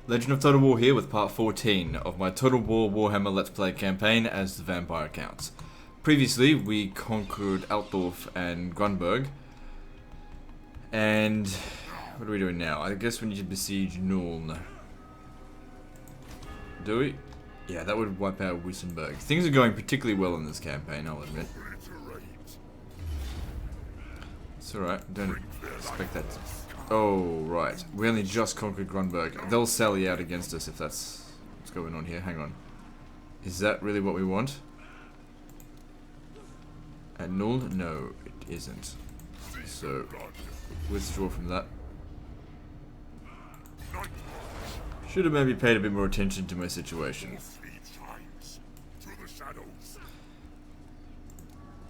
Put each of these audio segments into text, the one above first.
Legend of Total War here with part 14 of my Total War Warhammer Let's Play campaign as the vampire counts. Previously, we conquered Altdorf and Grunberg. And what are we doing now? I guess we need to besiege Nuln. Do we? Yeah, that would wipe out Wissenberg. Things are going particularly well in this campaign, I'll admit. It's alright, don't expect that to... Oh, right. We only just conquered Grunberg. They'll sally out against us if that's what's going on here. Hang on. Is that really what we want? At Nuln? No, it isn't. So, withdraw from that. Should have maybe paid a bit more attention to my situation.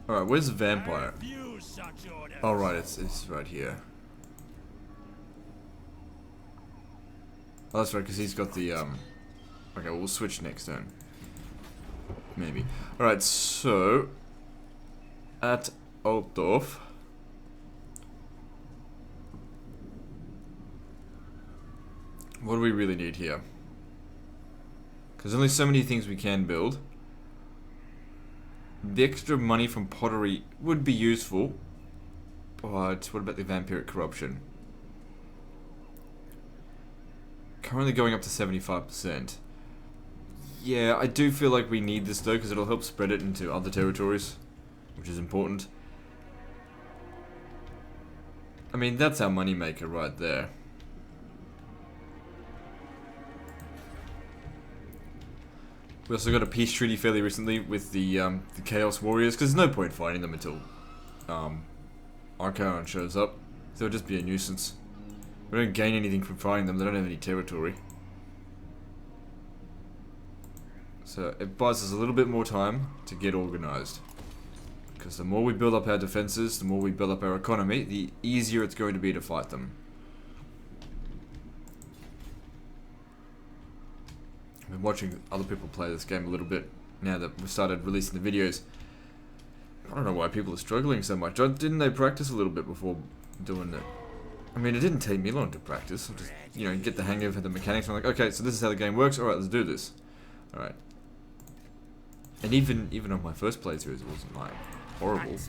Alright, where's the vampire? Oh, right, it's right here. Oh, that's right, because he's got the, Okay, we'll switch next turn. Maybe. Alright, so... At Altdorf... What do we really need here? Because only so many things we can build. The extra money from pottery would be useful. But what about the vampiric corruption? Currently going up to 75%. Yeah, I do feel like we need this though, because it'll help spread it into other territories, which is important. I mean, that's our moneymaker right there. We also got a peace treaty fairly recently with the Chaos Warriors, because there's no point fighting them until Archaon shows up. They'll just be a nuisance. We don't gain anything from fighting them, they don't have any territory. So it buys us a little bit more time to get organized. Because the more we build up our defenses, the more we build up our economy, the easier it's going to be to fight them. I've been watching other people play this game a little bit now that we've started releasing the videos. I don't know why people are struggling so much. Didn't they practice a little bit before doing it? I mean, it didn't take me long to practice. I'll just, you know, get the hang of the mechanics. I'm like, okay, so this is how the game works. Alright, let's do this. Alright. And even on my first playthrough, it wasn't like horrible. It's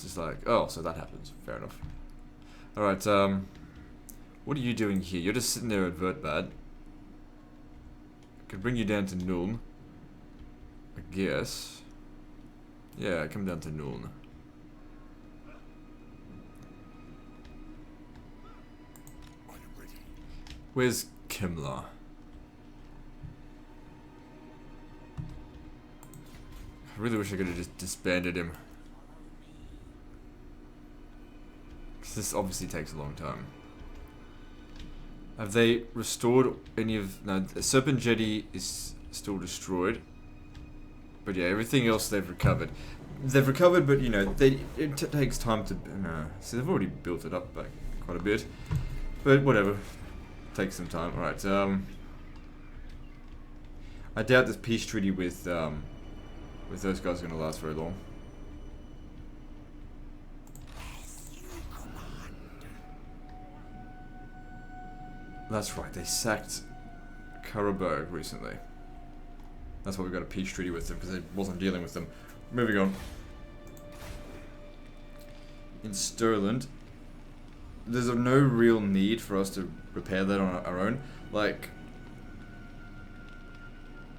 just like, oh, so that happens. Fair enough. Alright, what are you doing here? You're just sitting there at Vertbad. I could bring you down to Nuln. I guess. Yeah, come down to Nuln. Where's Kimla? I really wish I could have just disbanded him. Because this obviously takes a long time. Have they restored any of... No, the Serpent Jetty is still destroyed. But yeah, everything else they've recovered. They've recovered, but you know, it takes time to... No, see, they've already built it up like, quite a bit. But whatever. Takes some time. Alright, I doubt this peace treaty with those guys is going to last very long. That's right, they sacked Karaberg recently. That's why we got a peace treaty with them, because they wasn't dealing with them. Moving on. In Stirland, there's no real need for us to repair that on our own. Like,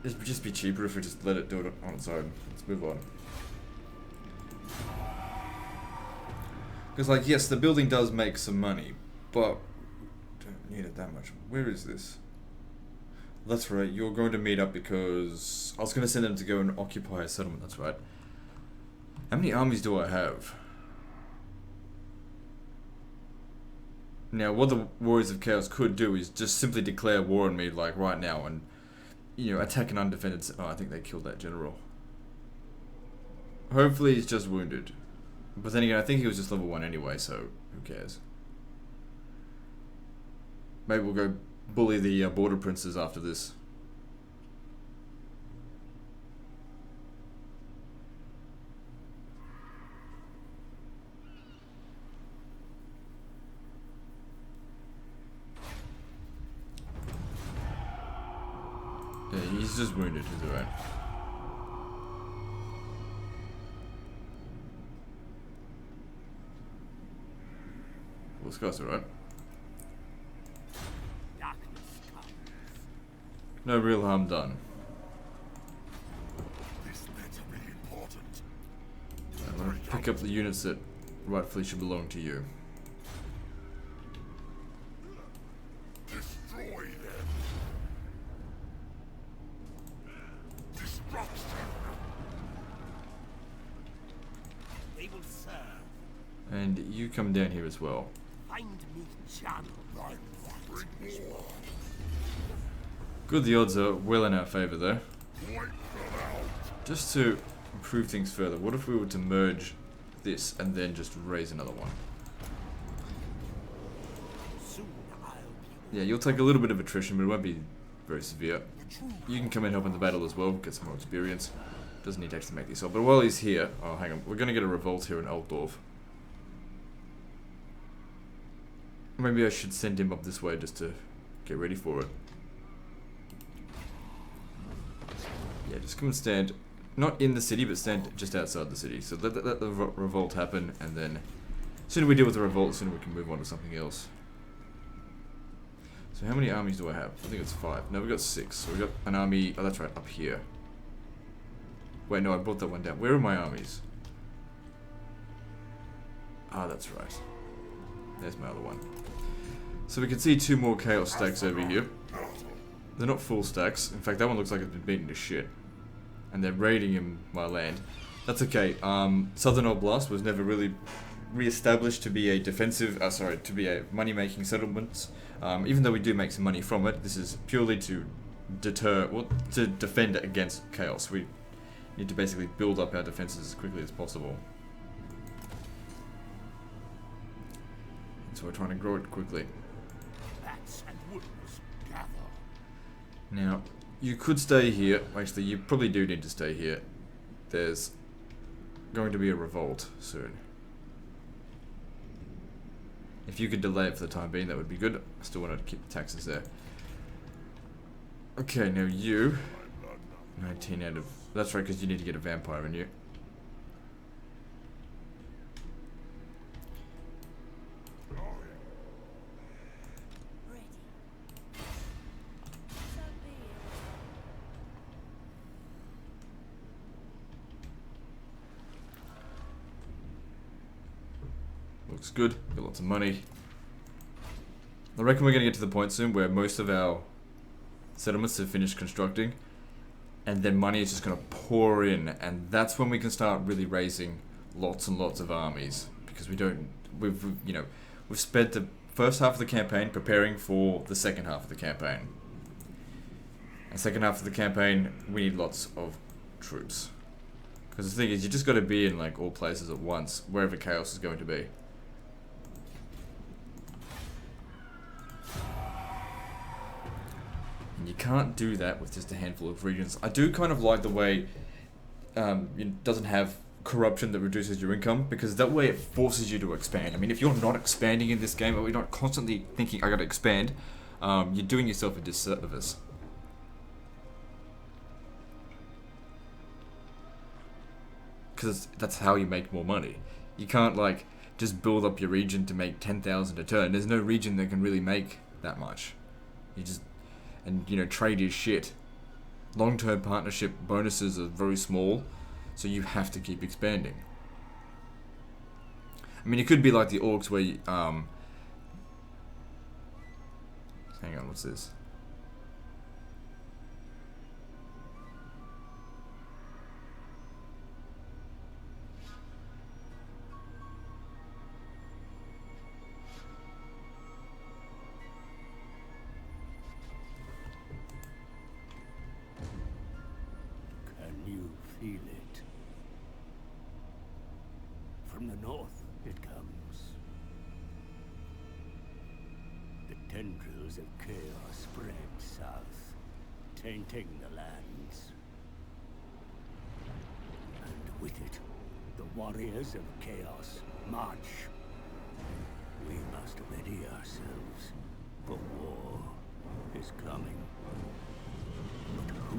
it would just be cheaper if we just let it do it on its own. Let's move on. Because, like, yes, the building does make some money, but don't need it that much. Where is this? That's right, you're going to meet up because I was going to send them to go and occupy a settlement. That's right. How many armies do I have? Now, what the Warriors of Chaos could do is just simply declare war on me, like, right now, and, you know, attack an undefended... Oh, I think they killed that general. Hopefully he's just wounded. But then again, I think he was just level 1 anyway, so who cares? Maybe we'll go bully the border princes after this. Yeah, he's just wounded, he's alright. Well, this guy's alright. No real harm done. This better be important. I'm gonna pick up the units that rightfully should belong to you. Destroy them. Destruction. They will serve. And you come down here as well. Find me channel. Bring more. Good, the odds are well in our favour though. Wipe them out. Just to improve things further, what if we were to merge this and then just raise another one? Soon I'll be. Yeah, you'll take a little bit of attrition, but it won't be very severe. You can come and help in the battle as well, get some more experience. Doesn't need to actually make this up. But while he's here, oh hang on, we're going to get a revolt here in Altdorf. Maybe I should send him up this way just to get ready for it. Yeah, just come and stand, not in the city, but stand just outside the city. So let the revolt happen, and then the sooner we deal with the revolt, the sooner we can move on to something else. So how many armies do I have? I think it's 5. No, we've got 6. So we've got an army, oh that's right, up here. Wait, no, I brought that one down. Where are my armies? Ah, that's right. There's my other one. So we can see 2 more chaos stacks over here. They're not full stacks. In fact, that one looks like it's been beaten to shit. And they're raiding in my land. That's okay. Southern Oblast was never really re-established to be a defensive, to be a money-making settlement. Even though we do make some money from it, this is purely to deter, well, to defend against chaos. We need to basically build up our defenses as quickly as possible. So we're trying to grow it quickly. Bats and wolves gather. Now, you could stay here. Actually, you probably do need to stay here. There's going to be a revolt soon. If you could delay it for the time being, that would be good. I still want to keep the taxes there. Okay, now you... 19 out of... That's right, because you need to get a vampire in you. Looks good, got lots of money. I reckon we're going to get to the point soon where most of our settlements have finished constructing, and then money is just going to pour in, and that's when we can start really raising lots and lots of armies, because we've spent the first half of the campaign preparing for the second half of the campaign. And second half of the campaign, we need lots of troops. Because the thing is, you just got to be in like all places at once, wherever chaos is going to be. And you can't do that with just a handful of regions. I do kind of like the way it doesn't have corruption that reduces your income, because that way it forces you to expand. I mean, if you're not expanding in this game, or you're not constantly thinking, I gotta expand, you're doing yourself a disservice. Because that's how you make more money. You can't like just build up your region to make 10,000 a turn. There's no region that can really make that much. And trade is shit. Long-term partnership bonuses are very small, so you have to keep expanding. I mean, it could be like the orcs where you, hang on, what's this? Feel it. From the north it comes. The tendrils of chaos spread south, tainting the lands. And with it, the warriors of chaos march. We must ready ourselves, for war is coming. But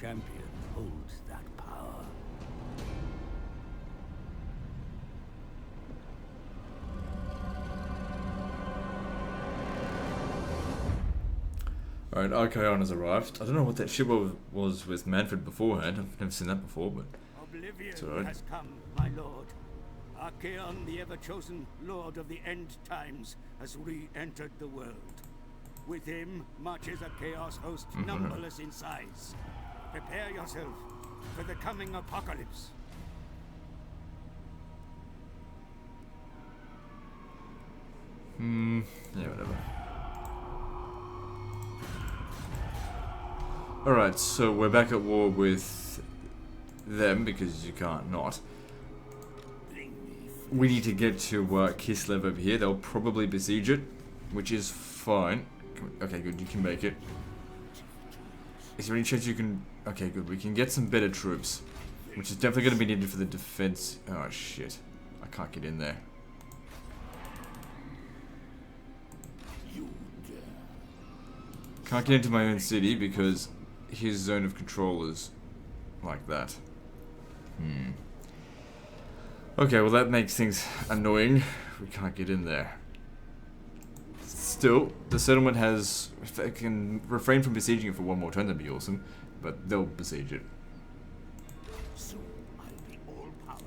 champion holds that power. Alright, Archaon has arrived. I don't know what that ship was with Mannfred beforehand. I've never seen that before, but Oblivion it's alright. has come, my lord. Archaon, the ever-chosen lord of the end times, has re-entered the world. With him marches a chaos host numberless in size. Prepare yourself for the coming apocalypse. Yeah, whatever. Alright, so we're back at war with them, because you can't not. We need to get to Kislev over here. They'll probably besiege it, which is fine. Okay, good, you can make it. Is there any chance you can... Okay, good, we can get some better troops, which is definitely going to be needed for the defense. Oh, shit. I can't get in there. Can't get into my own city because his zone of control is like that. Okay, well that makes things annoying. We can't get in there. Still, the settlement has... If they can refrain from besieging it for one more turn, that'd be awesome. But they'll besiege it. Soon I'll be all-powerful.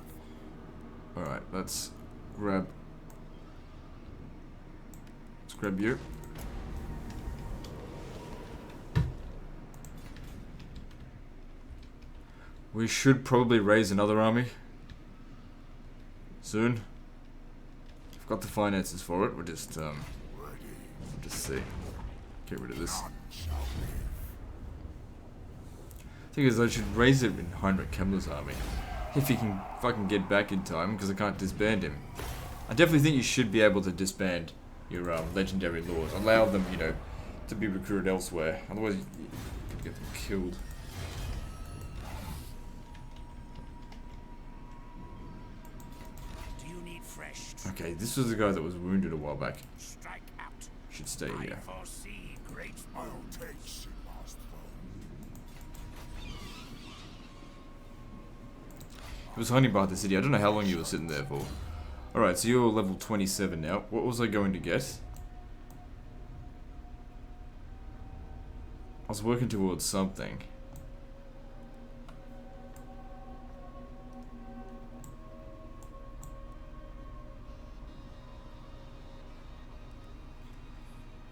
Alright, let's grab... Let's grab you. We should probably raise another army soon. I've got the finances for it. We'll just see. Get rid of this. Thing is, I should raise it in Heinrich Kemmler's army if he can fucking get back in time, because I can't disband him. I definitely think you should be able to disband your legendary lords. Allow them, you know, to be recruited elsewhere. Otherwise, you could get them killed. Okay, this was the guy that was wounded a while back. Strike out. Should stay here. I foresee great It was hiding behind the city. I don't know how long you were sitting there for. Alright, so you're level 27 now. What was I going to get? I was working towards something.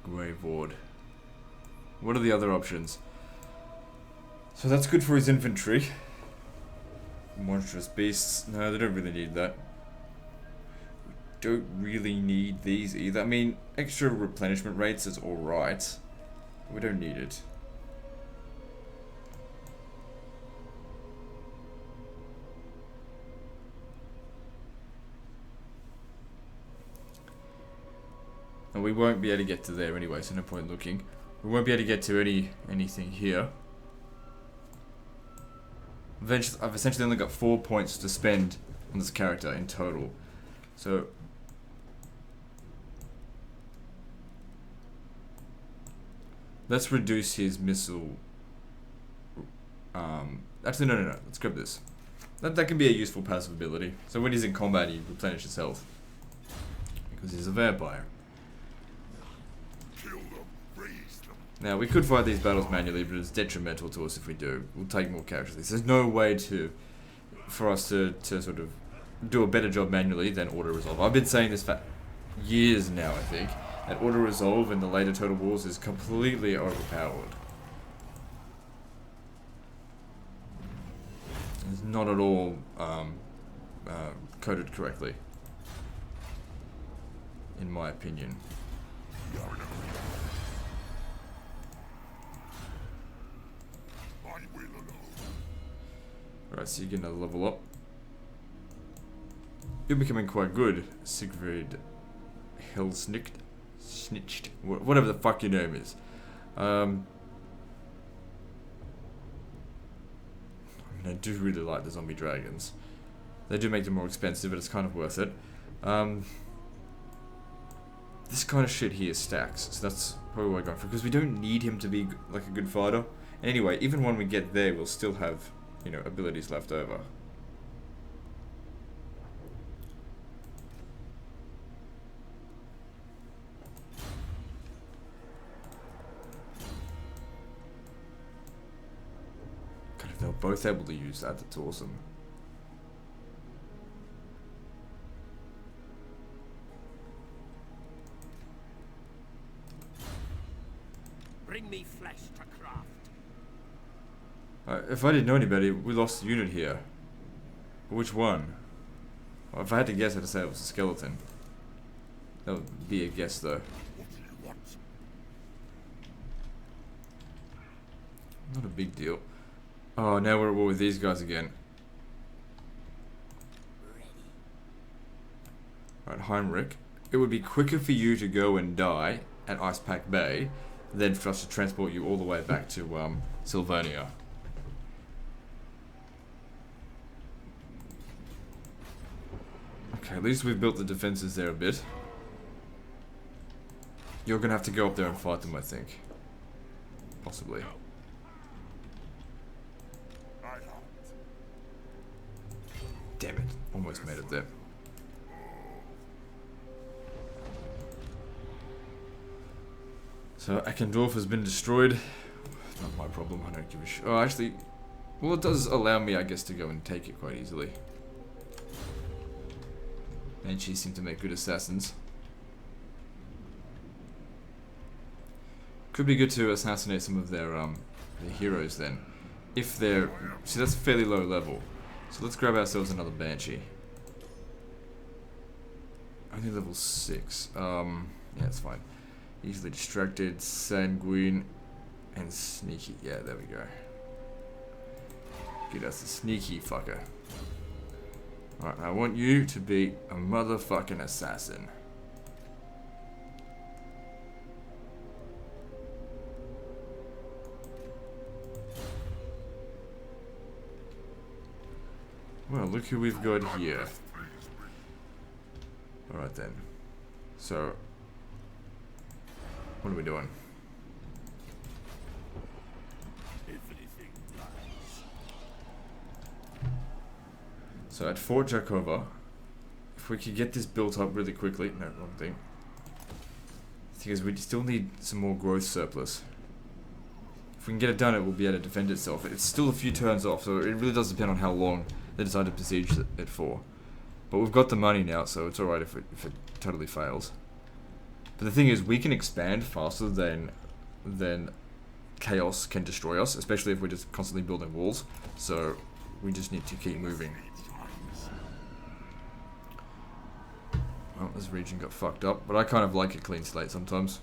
Grave Ward. What are the other options? So that's good for his infantry. Monstrous beasts. No, they don't really need that. We don't really need these either. I mean, extra replenishment rates is alright. We don't need it. And we won't be able to get to there anyway, so no point looking. We won't be able to get to anything here. Eventually, I've essentially only got 4 points to spend on this character in total. So let's reduce his missile. Actually, no. Let's grab this. That can be a useful passive ability. So when he's in combat, he replenishes health because he's a vampire. Now, we could fight these battles manually, but it's detrimental to us if we do. We'll take more casualties. There's no way for us to sort of do a better job manually than auto-resolve. I've been saying this for years now, I think, that auto-resolve in the later Total Wars is completely overpowered. It's not at all coded correctly, in my opinion. Alright, so you're getting another level up. You're becoming quite good, Sigrid Helsnicht. Snitched. Whatever the fuck your name is. I mean, I do really like the zombie dragons. They do make them more expensive, but it's kind of worth it. This kind of shit here stacks, so that's probably what I got for, because we don't need him to be like a good fighter. Anyway, even when we get there, we'll still have, you know, abilities left over. God, if they were both able to use that, that's awesome. Bring me flesh to craft. If I didn't know anybody, we lost a unit here. Which one? Well, if I had to guess, I'd say it was a skeleton. That would be a guess, though. What do you want? Not a big deal. Oh, now we're at war with these guys again. Right, Heinrich. It would be quicker for you to go and die at Icepack Bay than for us to transport you all the way back to Sylvania. Okay, at least we've built the defenses there a bit. You're gonna have to go up there and fight them, I think. Possibly. Damn it, almost made it there. So Eckendorf has been destroyed. Not my problem, I don't give a shit. Oh, actually, well, it does allow me, I guess, to go and take it quite easily. Banshees seem to make good assassins. Could be good to assassinate some of their heroes then. If they're... See, that's fairly low level. So let's grab ourselves another Banshee. Only level 6. Yeah, it's fine. Easily distracted, sanguine, and sneaky. Yeah, there we go. Get us a sneaky fucker. Alright, I want you to be a motherfucking assassin. Well, look who we've got here. Alright then. So, what are we doing? So at Fort Jakova, if we could get this built up really quickly, no, wrong thing. The thing is, we still need some more growth surplus. If we can get it done, it will be able to defend itself. It's still a few turns off, so it really does depend on how long they decide to besiege it for. But we've got the money now, so it's alright if it totally fails. But the thing is, we can expand faster than Chaos can destroy us, especially if we're just constantly building walls. So we just need to keep moving. Well, this region got fucked up, but I kind of like a clean slate sometimes.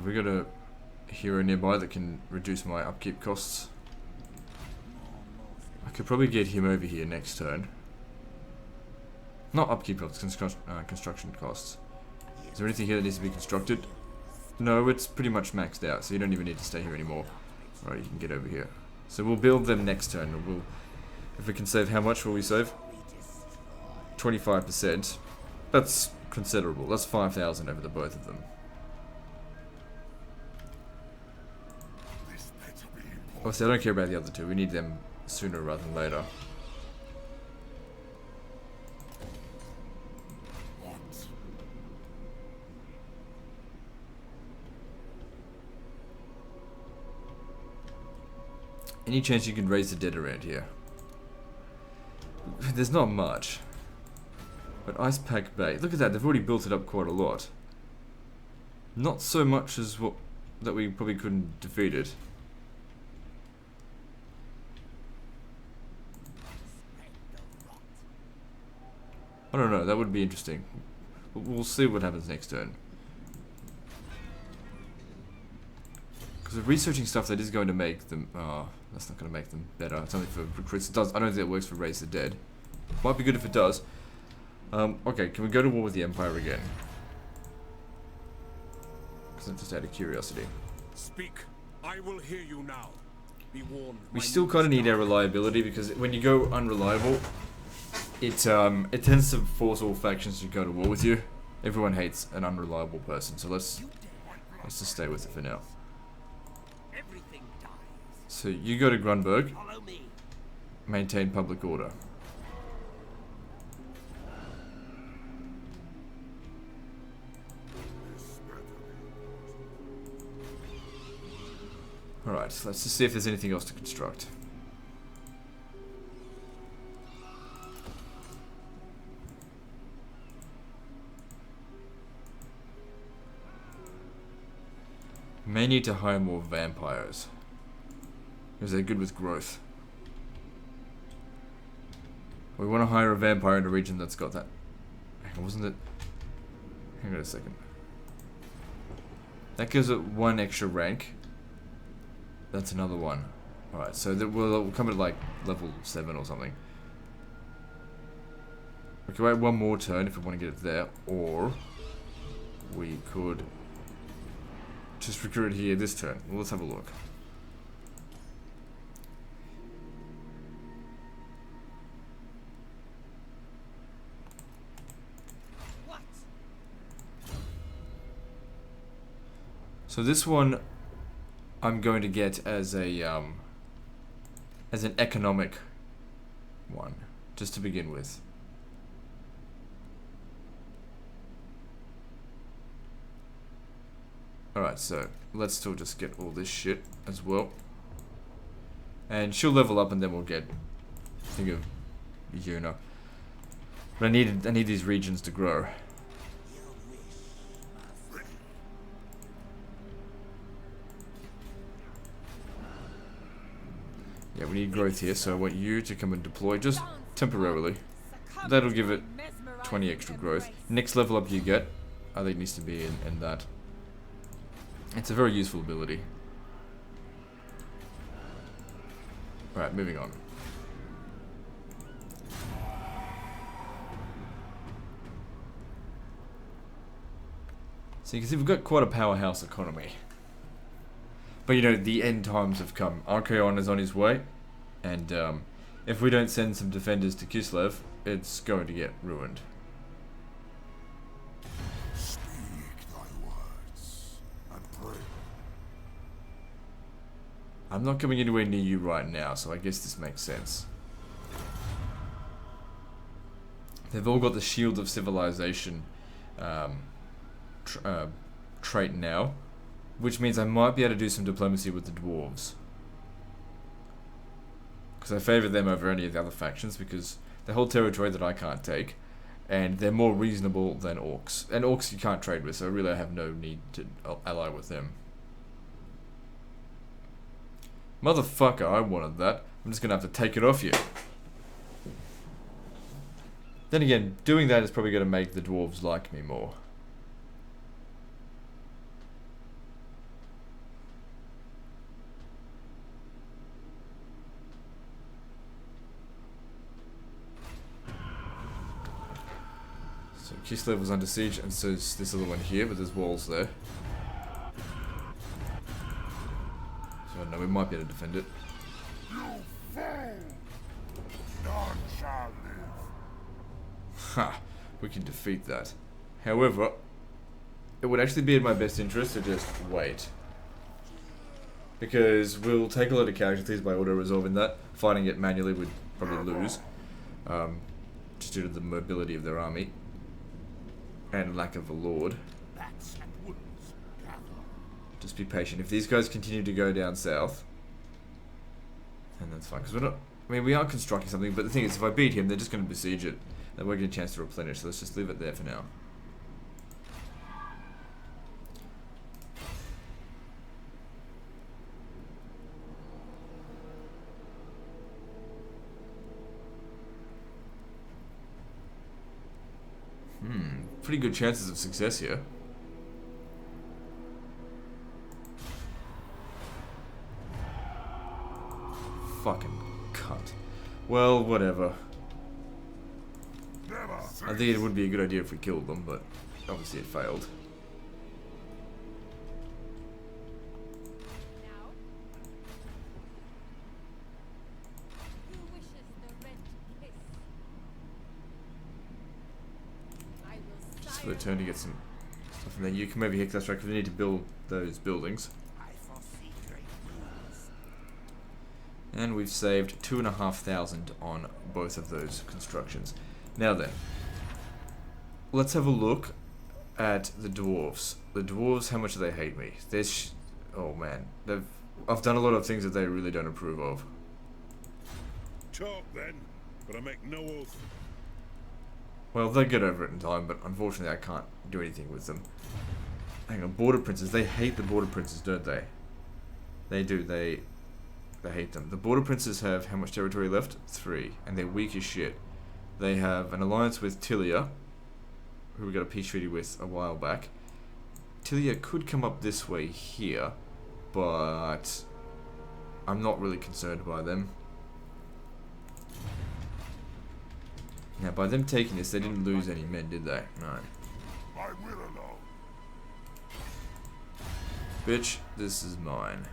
We got a hero nearby that can reduce my upkeep costs. I could probably get him over here next turn. Not upkeep costs, construction costs. Is there anything here that needs to be constructed? No, it's pretty much maxed out, so you don't even need to stay here anymore. Alright, you can get over here. So we'll build them next turn. We'll, if we can save, how much will we save? 25%. That's considerable. That's 5,000 over the both of them. Obviously, I don't care about the other two. We need them sooner rather than later. Any chance you can raise the dead around here? There's not much. But Icepack Bay, look at that. They've already built it up quite a lot. Not so much as what that we probably couldn't defeat it. I don't know, that would be interesting. We'll see what happens next turn. Because we're researching stuff that is going to make them... that's not going to make them better. It's only for recruits. It does. I don't think it works for Raise the Dead. Might be good if it does. Okay, can we go to war with the Empire again? Because I'm just out of curiosity. Speak. I will hear you now. Be warned. We still kind of need our reliability, because when you go unreliable... it tends to force all factions to go to war with you. Everyone hates an unreliable person, so let's just stay with it for now. Everything dies. So you go to Grunberg, Follow me. maintain public order. Alright, so let's just see if there's anything else to construct. May need to hire more vampires, because they're good with growth. We want to hire a vampire in a region that's got that. Hang on, wasn't it? Hang on a second. That gives it 1 extra rank. That's another one. Alright, so that we'll come at like level 7 or something. We can wait 1 more turn if we want to get it there, or we could just recruit it here this turn. Well, let's have a look. What? So this one I'm going to get as a as an economic one, just to begin with. Alright, so let's still just get all this shit as well. And she'll level up and then we'll get, think of Yuna. But I need these regions to grow. Yeah, we need growth here, so I want you to come and deploy just temporarily. That'll give it 20 extra growth. Next level up you get, I think needs to be in that. It's a very useful ability. Alright, moving on. So you can see we've got quite a powerhouse economy. But you know, the end times have come. Archaon is on his way. And if we don't send some defenders to Kislev, it's going to get ruined. I'm not coming anywhere near you right now, so I guess this makes sense. They've all got the Shield of Civilization trait now, which means I might be able to do some diplomacy with the dwarves. Because I favour them over any of the other factions, because they hold territory that I can't take, and they're more reasonable than orcs. And orcs you can't trade with, so really I have no need to ally with them. Motherfucker, I wanted that. I'm just gonna have to take it off you. Then again, doing that is probably gonna make the dwarves like me more. So Kislev was under siege, and so is this other one here, but there's walls there. So I don't know, we might be able to defend it. You fool! None shall live. Ha! We can defeat that. However, it would actually be in my best interest to just wait. Because we'll take a lot of casualties by auto-resolving that. Fighting it manually would probably lose. Just due to the mobility of their army. And lack of a lord. Bats and wounds gather. Just be patient. If these guys continue to go down south, then that's fine. Because we're not... I mean, we are constructing something, but the thing is, if I beat him, they're just going to besiege it. They won't get a chance to replenish, so let's just leave it there for now. Pretty good chances of success here. Fucking cunt. Well, whatever. I think it would be a good idea if we killed them, but obviously it failed. for a turn to get some stuff in there. You can maybe hit that's right because we need to build those buildings. And we've saved 2,500 on both of those constructions. Now then, let's have a look at the dwarves. The dwarves, how much do they hate me? Oh man, I've done a lot of things that they really don't approve of. Talk then, but I make no oath. Well, they'll get over it in time, but unfortunately I can't do anything with them. Hang on, border princes. They hate the border princes, don't they? They do. They hate them. The border princes have how much territory left? 3, and they're weak as shit. They have an alliance with Tilia, who we got a peace treaty with a while back. Tilia could come up this way here, but I'm not really concerned by them. Now, by them taking this, they didn't lose any men, did they? No. My will alone. Bitch, this is mine.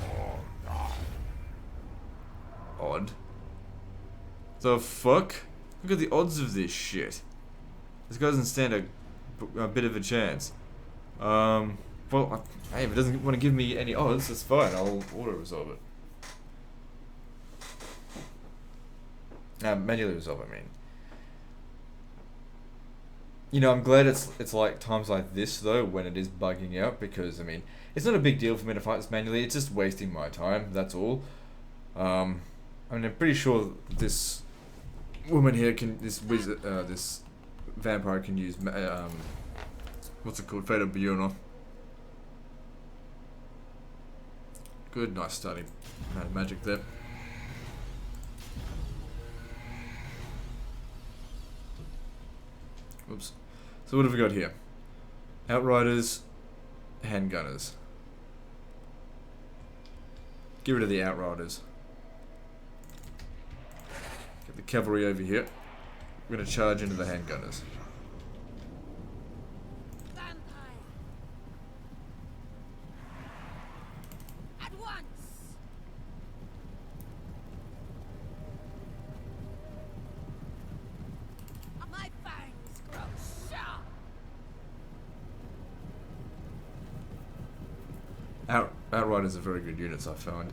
Oh, no. Odd. The fuck? Look at the odds of this shit. This guy doesn't stand a bit of a chance. Well, hey, if it doesn't want to give me any odds, that's fine. I'll auto-resolve it. Manually resolve, I mean. You know, I'm glad it's like times like this, though, when it is bugging out, because, I mean, it's not a big deal for me to fight this manually, it's just wasting my time, that's all. I mean, I'm pretty sure this woman here can, this vampire can use, what's it called, Fate of Bjorn. Good, nice starting amount of magic there. Oops. So what have we got here? Outriders, handgunners. Get rid of the outriders. Get the cavalry over here. We're going to charge into the handgunners. Outriders are very good units, I found.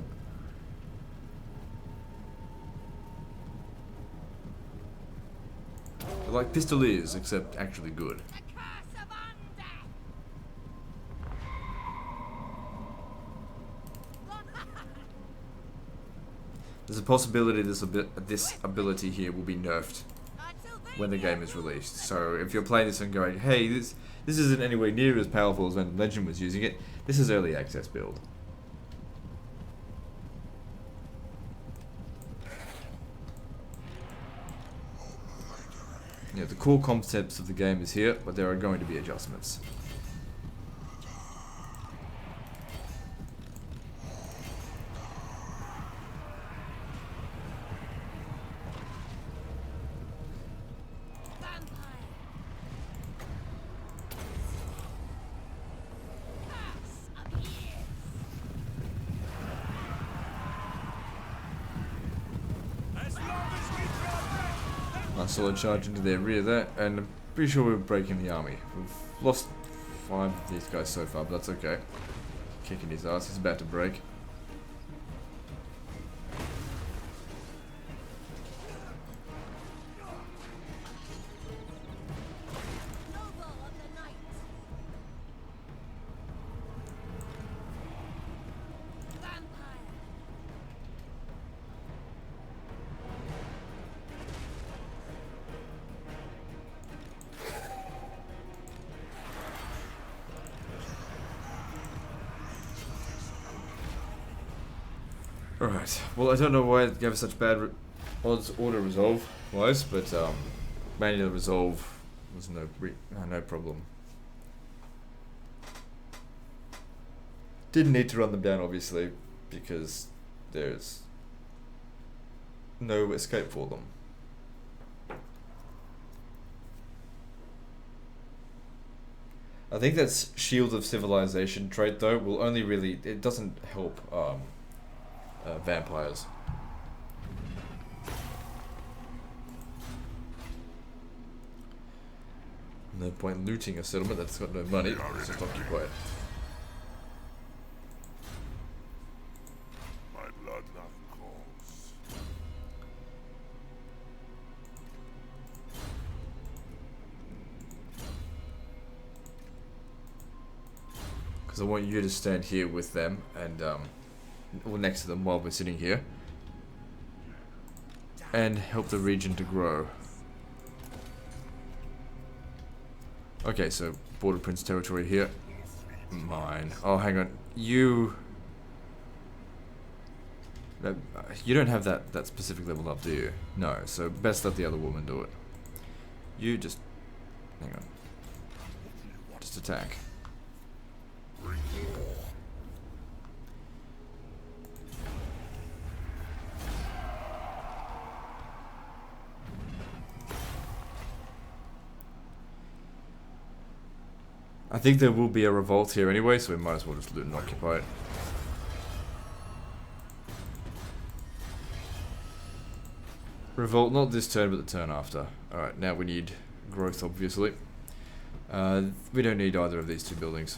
They're like pistoliers, except actually good. There's a possibility this ability here will be nerfed when the game is released. So if you're playing this and going, hey, this isn't anywhere near as powerful as when Legend was using it, this is early access build. Yeah, the core concepts of the game is here, but there are going to be adjustments. Nice solid charge into their rear there, and I'm pretty sure we're breaking the army. We've lost 5 of these guys so far, but that's okay. Kicking his ass, he's about to break. Alright, well I don't know why it gave such bad odds auto-resolve wise, but manual resolve was no problem. Didn't need to run them down obviously, because there's no escape for them. I think that's Shield of Civilization trait though will only really, it doesn't help vampires. No point looting a settlement that's got no money. Let's just occupy it. My bloodlust calls. Because I want you to stand here with them and or next to them while we're sitting here and help the region to grow. Okay, so Border Prince territory here. Mine. Oh, hang on. You don't have that specific level up, do you? No, so best let the other woman do it. You just hang on. Just attack. I think there will be a revolt here anyway, so we might as well just loot and occupy it. Revolt, not this turn, but the turn after. Alright, now we need growth, obviously. We don't need either of these two buildings.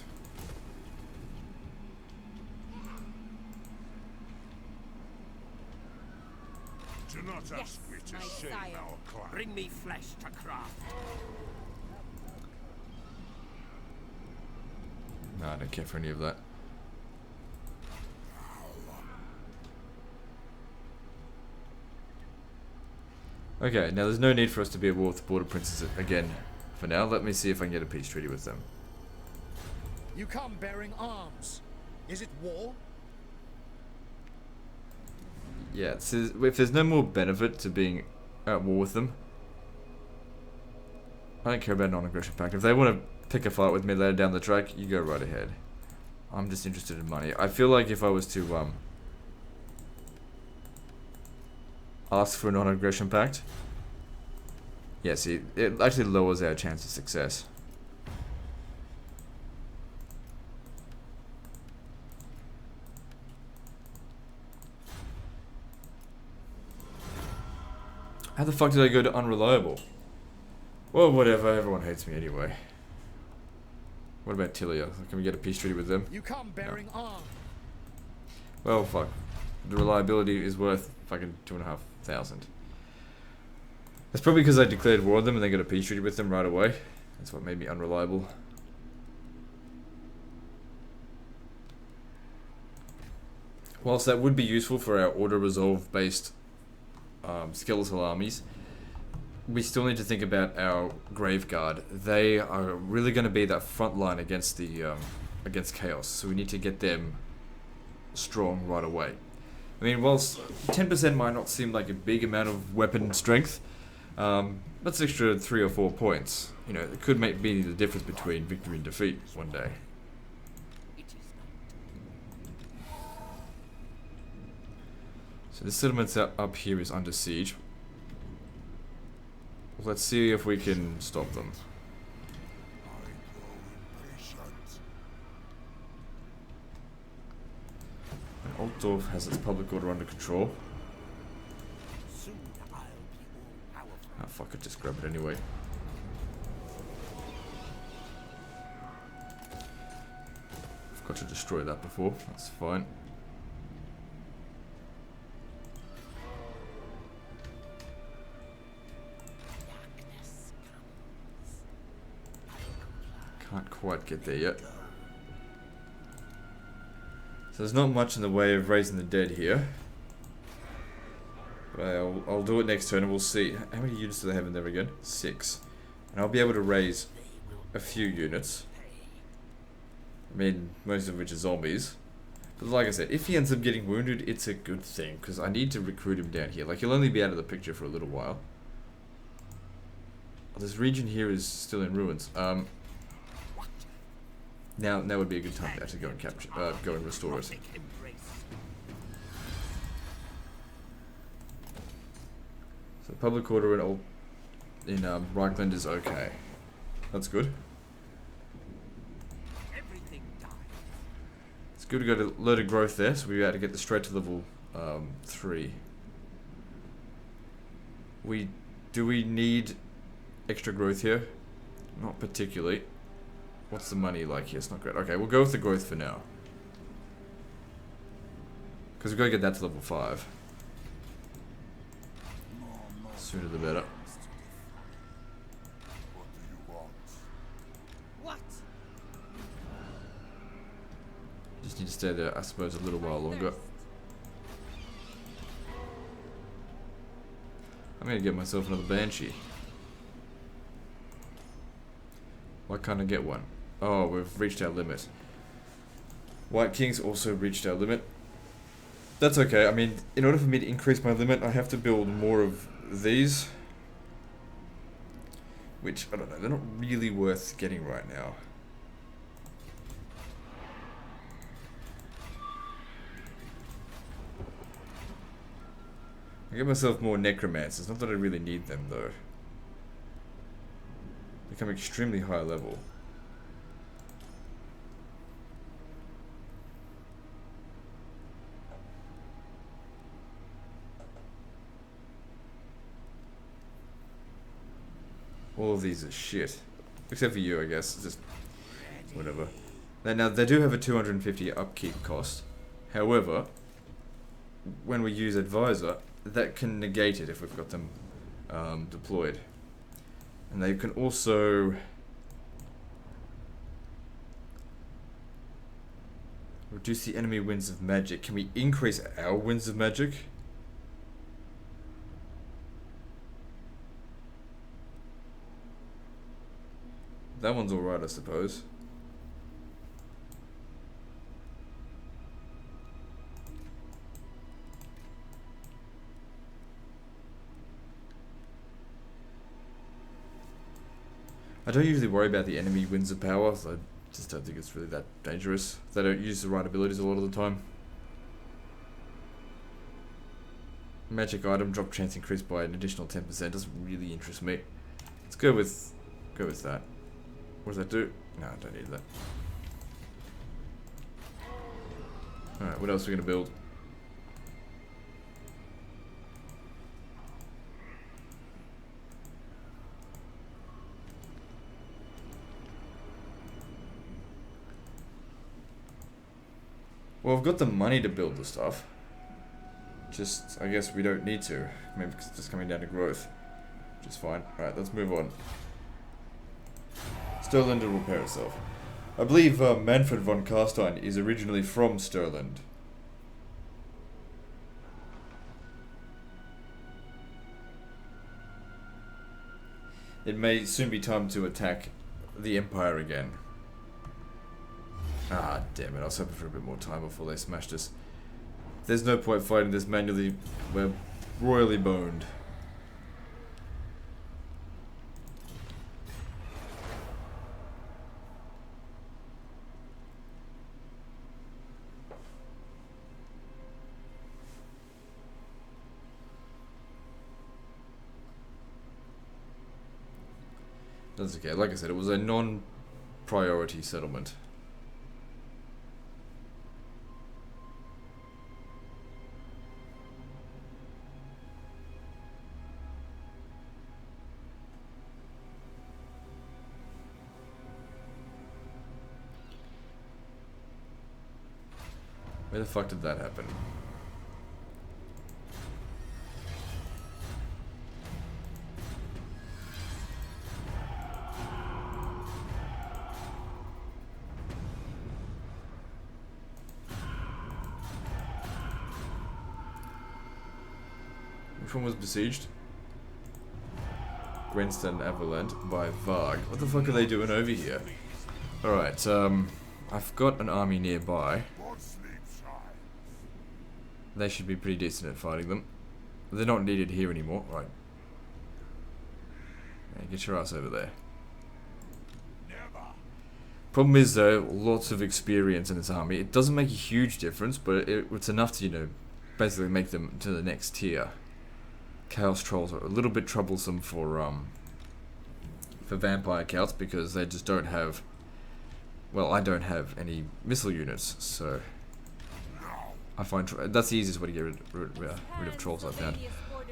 Do not ask me to shame our clan. Bring me flesh to craft. No, I don't care for any of that. Okay, now there's no need for us to be at war with the Border Princes again for now. Let me see if I can get a peace treaty with them. You come bearing arms. Is it war? Yeah, it says, if there's no more benefit to being at war with them, I don't care about a non-aggression pact. If they want to pick a fight with me later down the track, you go right ahead. I'm just interested in money. I feel like if I was to ask for a non-aggression pact, yeah, see, it actually lowers our chance of success. How the fuck did I go to unreliable? Well, whatever, everyone hates me anyway. What about Tilia? Can we get a peace treaty with them? You come bearing arms. Well, fuck. The reliability is worth fucking 2,500. That's probably because I declared war on them and they got a peace treaty with them right away. That's what made me unreliable. Whilst that would be useful for our auto-resolve based skeletal armies, we still need to think about our Grave Guard. They are really going to be that front line against the against chaos, so we need to get them strong right away. I mean, whilst 10% might not seem like a big amount of weapon strength, that's extra 3 or 4 points. You know, it could be the difference between victory and defeat one day. So this settlement up here is under siege. Let's see if we can stop them. Altdorf has its public order under control. Ah, fuck it, just grab it anyway. Forgot to destroy that before, that's fine. Can't quite get there yet. So there's not much in the way of raising the dead here. But I'll do it next turn and we'll see. How many units do they have in there again? 6. And I'll be able to raise a few units. I mean, most of which are zombies. But like I said, if he ends up getting wounded, it's a good thing. Because I need to recruit him down here. Like, he'll only be out of the picture for a little while. This region here is still in ruins. Now would be a good time to actually go and capture, go and restore it. So public order in Reichland is okay. That's good. It's good to go to a load of growth there, so we'll be able to get this straight to level 3. Do we need extra growth here? Not particularly. What's the money like here? It's not great. Okay, we'll go with the growth for now. Because we've got to get that to level 5. Sooner the better. What? Just need to stay there, I suppose, a little while longer. I'm gonna get myself another Banshee. Why can't I get one? Oh, we've reached our limit. White King's also reached our limit. That's okay. I mean, in order for me to increase my limit, I have to build more of these. Which, I don't know, they're not really worth getting right now. I get myself more necromancers. Not that I really need them though. Become extremely high level. All of these are shit. Except for you, I guess. Just whatever. Now, they do have a 250 upkeep cost. However, when we use Advisor, that can negate it if we've got them deployed. And they can also reduce the enemy winds of magic. Can we increase our winds of magic? That one's alright, I suppose. I don't usually worry about the enemy winds of power, so I just don't think it's really that dangerous. They don't use the right abilities a lot of the time. Magic item drop chance increased by an additional 10% doesn't really interest me. Let's go with that. What does that do? No, I don't need that. Alright, what else are we gonna build? Well, I've got the money to build the stuff. Just, I guess we don't need to. Maybe because it's just coming down to growth. Which is fine. Alright, let's move on. Stirland will repair itself. I believe Mannfred von Carstein is originally from Stirland. It may soon be time to attack the Empire again. Ah, damn it. I was hoping for a bit more time before they smashed us. There's no point fighting this manually. We're royally boned. That's okay. Like I said, it was a non-priority settlement. Where the fuck did that happen? Which one was besieged? Grenston Everland by Varg. What the fuck are they doing over here? Alright, I've got an army nearby. They should be pretty decent at fighting them. They're not needed here anymore. Right. Yeah, get your ass over there. Problem is though, lots of experience in this army. It doesn't make a huge difference, but it's enough to, you know, basically make them to the next tier. Chaos Trolls are a little bit troublesome for Vampire Counts because they just don't have... Well, I don't have any missile units, so... I find that's the easiest way to get rid of trolls I've found.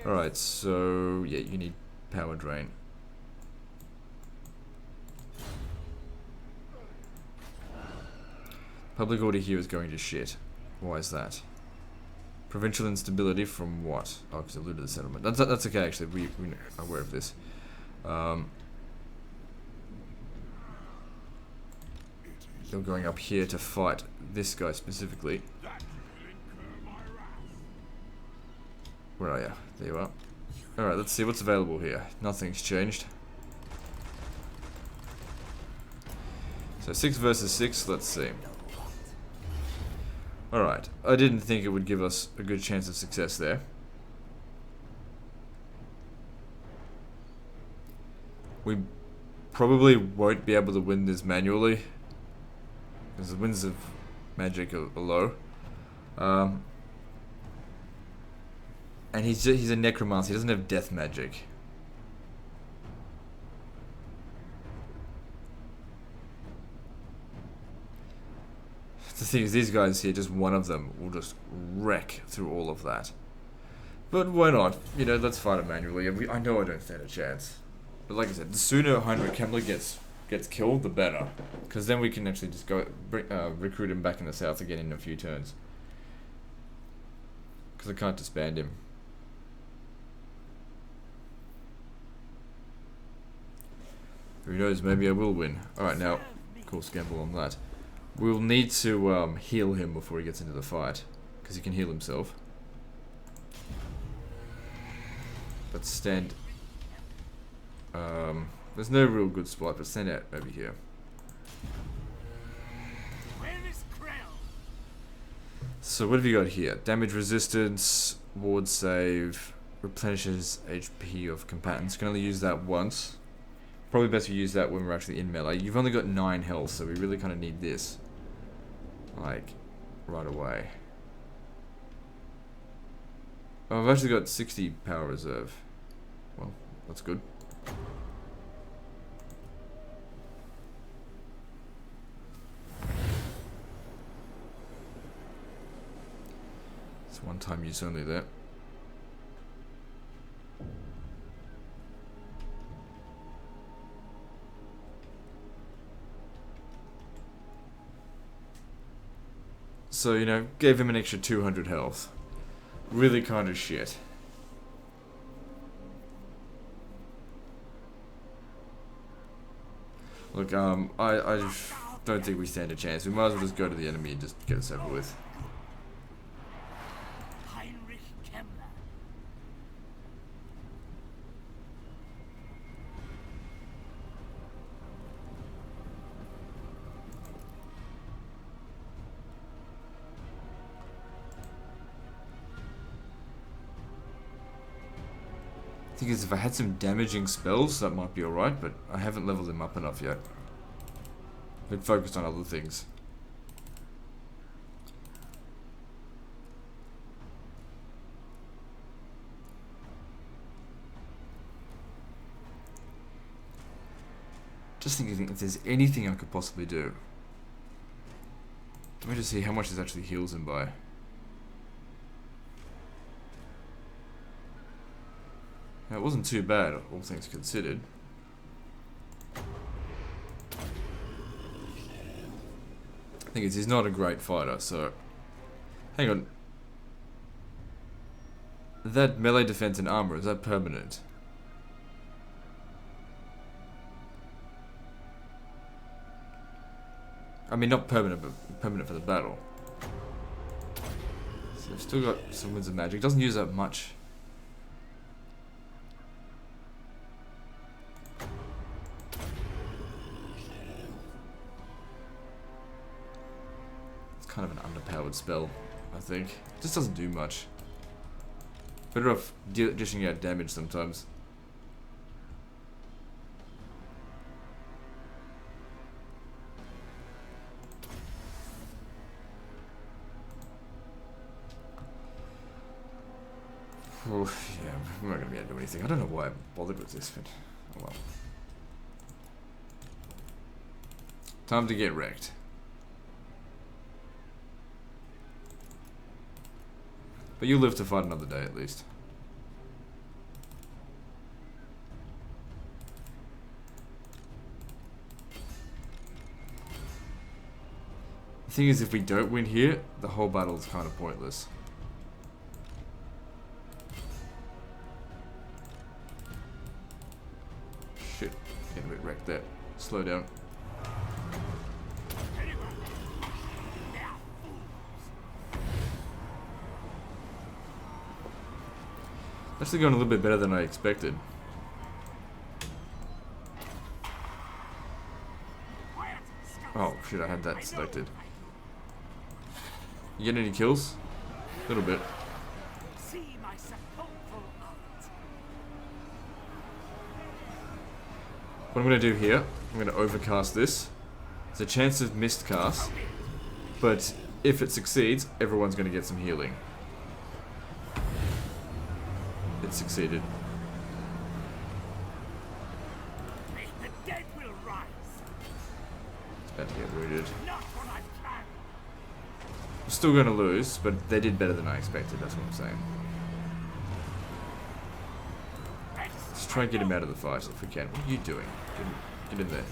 Alright, so yeah, you need power drain. Public order here is going to shit. Why is that? Provincial instability from what? Oh, because it looted the settlement. That's okay, actually. We're aware of this. You're going up here to fight this guy specifically. Where are you? There you are. Alright, let's see what's available here. Nothing's changed. So 6 versus 6, let's see. Alright, I didn't think it would give us a good chance of success there. We probably won't be able to win this manually, because the wins of magic are low. And he's a necromancer, he doesn't have death magic. The thing is, these guys here, just one of them will just wreck through all of that. But why not? You know, let's fight it manually. I know I don't stand a chance. But like I said, the sooner Heinrich Kemmler gets killed, the better. Because then we can actually just go recruit him back in the south again in a few turns. Because I can't disband him. Who knows, maybe I will win. Alright, now, of course, gamble on that. We'll need to heal him before he gets into the fight, because he can heal himself. Let's stand... there's no real good spot, but stand out over here. So what have you got here? Damage resistance, ward save, replenishes HP of combatants. Can only use that once. Probably best to use that when we're actually in melee. You've only got 9 health, so we really kind of need this. Like, right away. Oh, I've actually got 60 power reserve. Well, that's good. It's one time use only there. So, you know, gave him an extra 200 health. Really kind of shit. Look, I don't think we stand a chance. We might as well just go to the enemy and just get this over with. Thing is, if I had some damaging spells, that might be alright, but I haven't leveled them up enough yet. I've been focused on other things. Just thinking if there's anything I could possibly do. Let me just see how much this actually heals him by. Now, it wasn't too bad, all things considered. The thing is, he's not a great fighter, so... Hang on. That melee defense and armor, is that permanent? I mean, not permanent, but permanent for the battle. So I've still got some winds of magic. Doesn't use that much. Kind of an underpowered spell, I think. Just doesn't do much. Better off dishing out damage sometimes. Oh, yeah, we're not going to be able to do anything. I don't know why I bothered with this, but oh well. Time to get wrecked. But you'll live to fight another day, at least. The thing is, if we don't win here, the whole battle is kind of pointless. Shit, getting a bit wrecked there. Slow down. Actually going a little bit better than I expected. Oh shit, I had that selected. You get any kills? A little bit. What I'm going to do here, I'm going to overcast this. There's a chance of missed cast, but if it succeeds, everyone's going to get some healing. It succeeded. The dead will rise. It's about to get rooted. We're still going to lose, but they did better than I expected, that's what I'm saying. Let's try and get him out of the fight if we can. What are you doing? Get in there.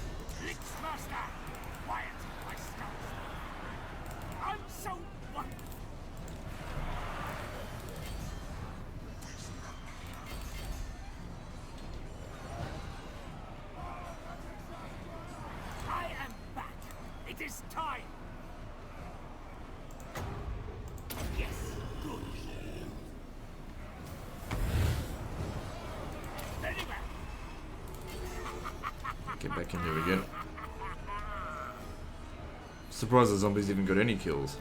Get back in there again. Surprised the zombies even got any kills.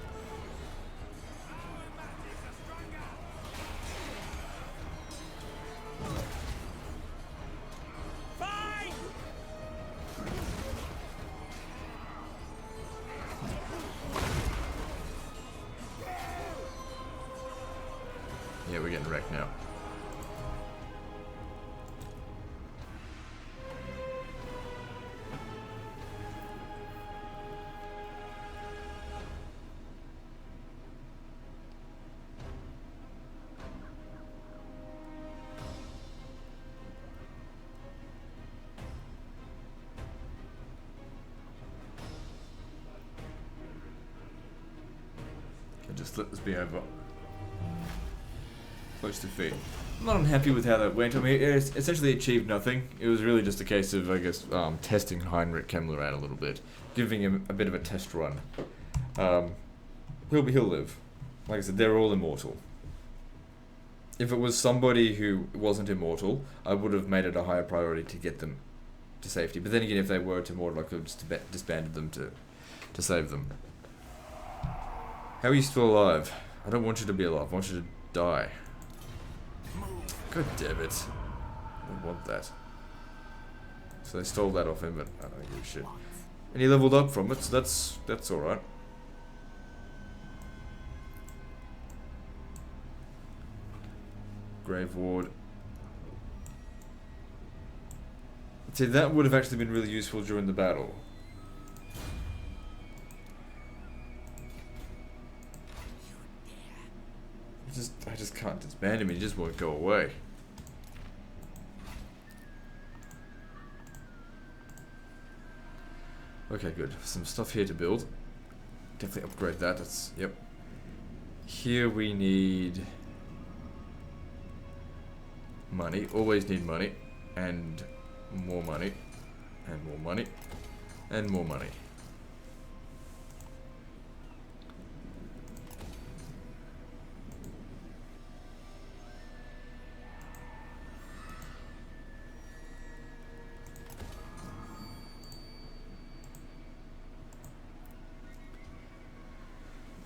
Yeah, we're getting wrecked now. Just let this be over. Close defeat. I'm not unhappy with how that went. I mean, it essentially achieved nothing. It was really just a case of, I guess, testing Heinrich Kemmler out a little bit, giving him a bit of a test run. He'll live. Like I said, they're all immortal. If it was somebody who wasn't immortal, I would have made it a higher priority to get them to safety. But then again, if they were to mortal, I could have just disbanded them to save them. How are you still alive? I don't want you to be alive. I want you to die. God damn it. I don't want that. So they stole that off him, but I don't give a shit. And he leveled up from it, so that's alright. Grave Ward. See, that would have actually been really useful during the battle. I just can't disband him, he just won't go away. Okay, good. Some stuff here to build. Definitely upgrade that, that's, yep. Here we need money, always need money, and more money, and more money, and more money.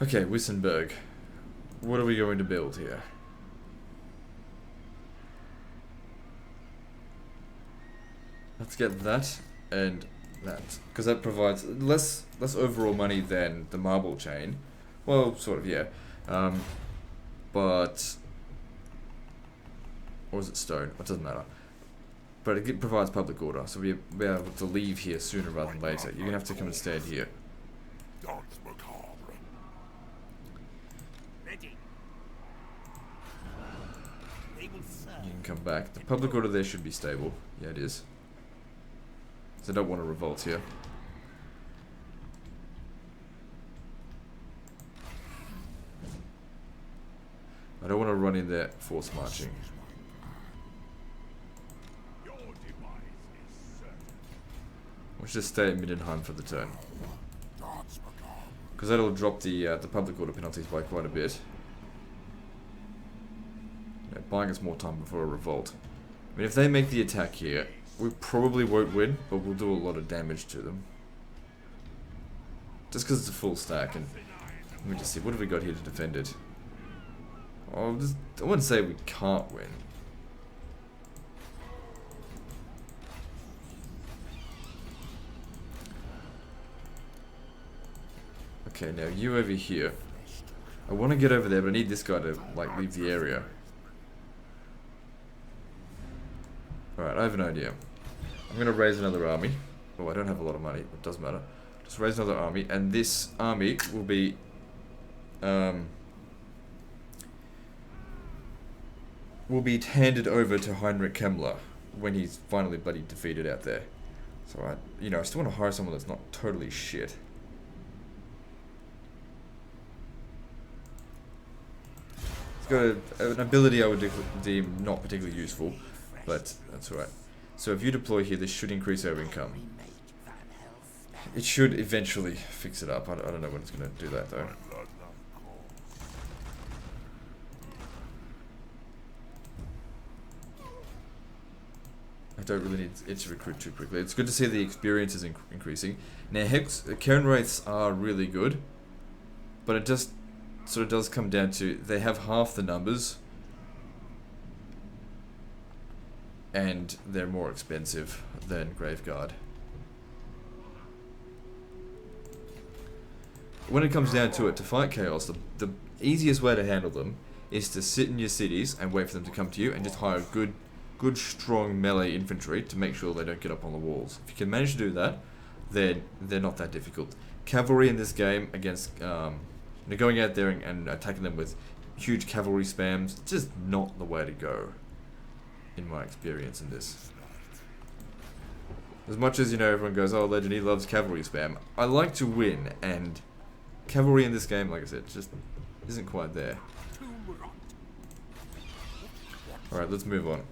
Okay, Wissenberg. What are we going to build here? Let's get that and that, because that provides less overall money than the marble chain. Well, sort of, yeah. But or is it stone? It doesn't matter. But it provides public order, so we'll be able to leave here sooner rather than later. You're gonna have to come and stand here. You can come back. The public order there should be stable. Yeah, it is. So I don't want to revolt here. I don't want to run in there force marching. Your demise is certain. Let's just stay at Middenheim for the turn. Because that'll drop the public order penalties by quite a bit. You know, buying us more time before a revolt. I mean, if they make the attack here, we probably won't win, but we'll do a lot of damage to them. Just because it's a full stack, and let me just see, what have we got here to defend it? Oh, I wouldn't say we can't win. Okay, now you over here. I want to get over there, but I need this guy to, like, leave the area. Alright, I have an idea. I'm going to raise another army. Oh, I don't have a lot of money. It doesn't matter. Just raise another army, and this army will be... handed over to Heinrich Kemmler when he's finally bloody defeated out there. So I still want to hire someone that's not totally shit. It's got an ability I would deem not particularly useful, but that's alright. So if you deploy here, this should increase our income. It should eventually fix it up. I don't know when it's going to do that though. I don't really need it to recruit too quickly. It's good to see the experience is increasing. Now, Karen Wraiths are really good, but it just sort of does come down to they have half the numbers, and they're more expensive than Graveguard. When it comes down to it, to fight Chaos, the easiest way to handle them is to sit in your cities and wait for them to come to you, and just hire good strong melee infantry to make sure they don't get up on the walls. If you can manage to do that, then they're not that difficult. Cavalry in this game against going out there and attacking them with huge cavalry spams, it's just not the way to go in my experience in this. As much as, everyone goes, oh, Legend, he loves cavalry spam, I like to win, and cavalry in this game, like I said, just isn't quite there. Alright, let's move on.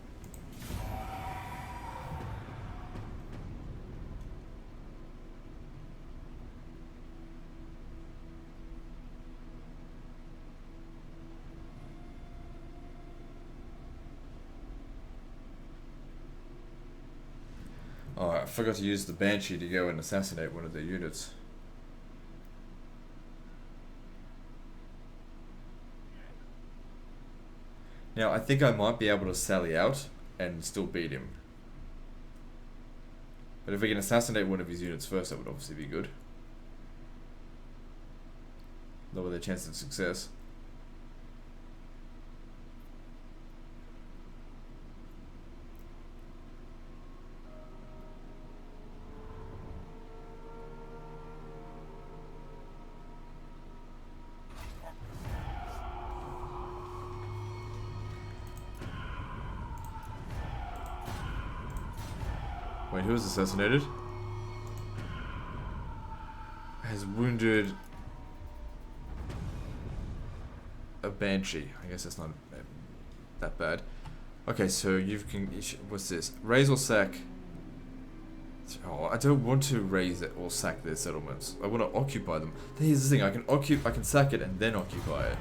Oh, I forgot to use the Banshee to go and assassinate one of their units. Now, I think I might be able to sally out and still beat him. But if we can assassinate one of his units first, that would obviously be good. Lower their chance of success. Wait, who was assassinated? Has wounded a Banshee. I guess that's not that bad. Okay, so what's this? Raise or sack? Oh, I don't want to raise it or sack their settlements. I want to occupy them. Here's the thing: I can sack it and then occupy it.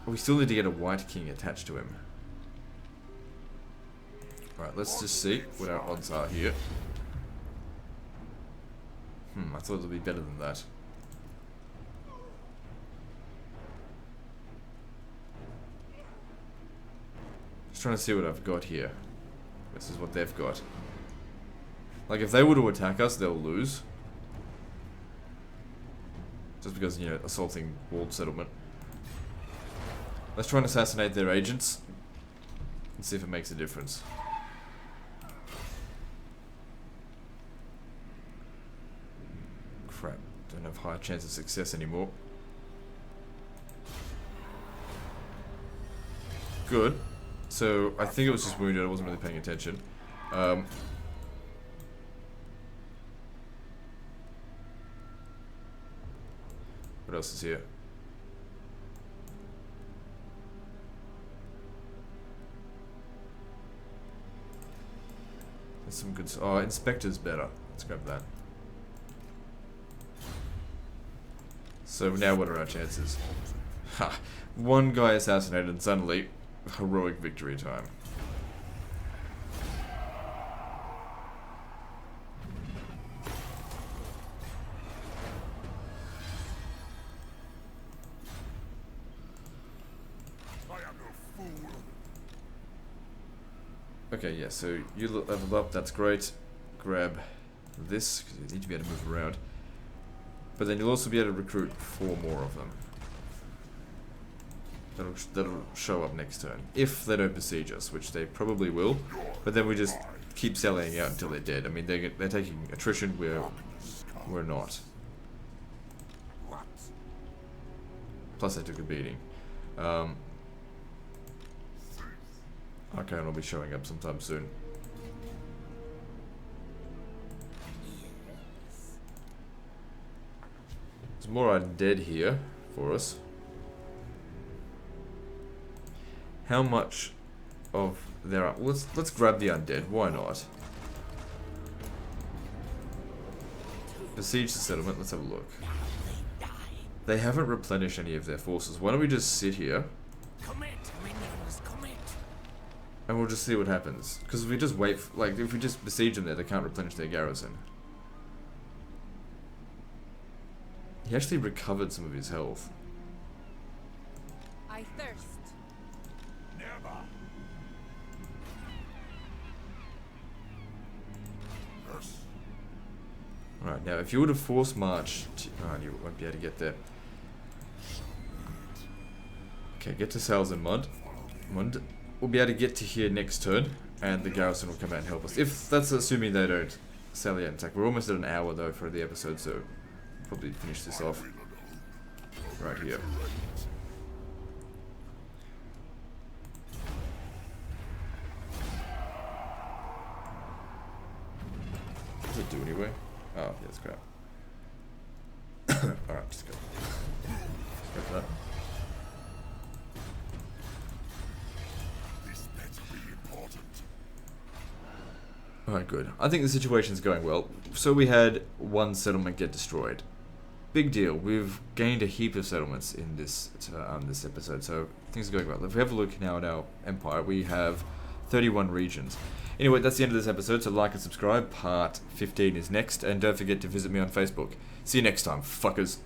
We still need to get a White King attached to him. Right, let's just see what our odds are here. I thought it would be better than that. Just trying to see what I've got here. This is what they've got. Like, if they were to attack us, they'll lose. Just because, assaulting walled settlement. Let's try and assassinate their agents and see if it makes a difference. Crap, don't have high chance of success anymore. Good. So, I think it was just wounded, I wasn't really paying attention. What else is here? There's some good... Oh, inspector's better. Let's grab that. So now what are our chances? Ha! One guy assassinated and suddenly heroic victory time. Okay, yeah, so you leveled up, that's great. Grab this, because you need to be able to move around. But then you'll also be able to recruit 4 more of them. That'll show up next turn. If they don't besiege us, which they probably will. But then we just keep selling out until they're dead. I mean, they're taking attrition, we're not. Plus they took a beating. Arcane will be showing up sometime soon. There's more undead here for us. How much of there are? Let's grab the undead. Why not? Besiege the settlement. Let's have a look. They haven't replenished any of their forces. Why don't we just sit here? And we'll just see what happens. Because if we just wait, like, if we just besiege them there, they can't replenish their garrison. He actually recovered some of his health. I thirst. Never. Yes. Alright, now if you were to force march... Oh, you won't be able to get there. Okay, get to Sales and Mund. We'll be able to get to here next turn, and the garrison will come out and help us. If that's assuming they don't sally out and attack. We're almost at an hour though for the episode, so we'll probably finish this off right here. What does it do anyway? Oh, yeah, that's crap. Alright, just go. Scrap that. Alright, good. I think the situation's going well. So we had one settlement get destroyed. Big deal. We've gained a heap of settlements in this this episode, so things are going well. If we have a look now at our empire, we have 31 regions. Anyway, that's the end of this episode, so like and subscribe. Part 15 is next, and don't forget to visit me on Facebook. See you next time, fuckers.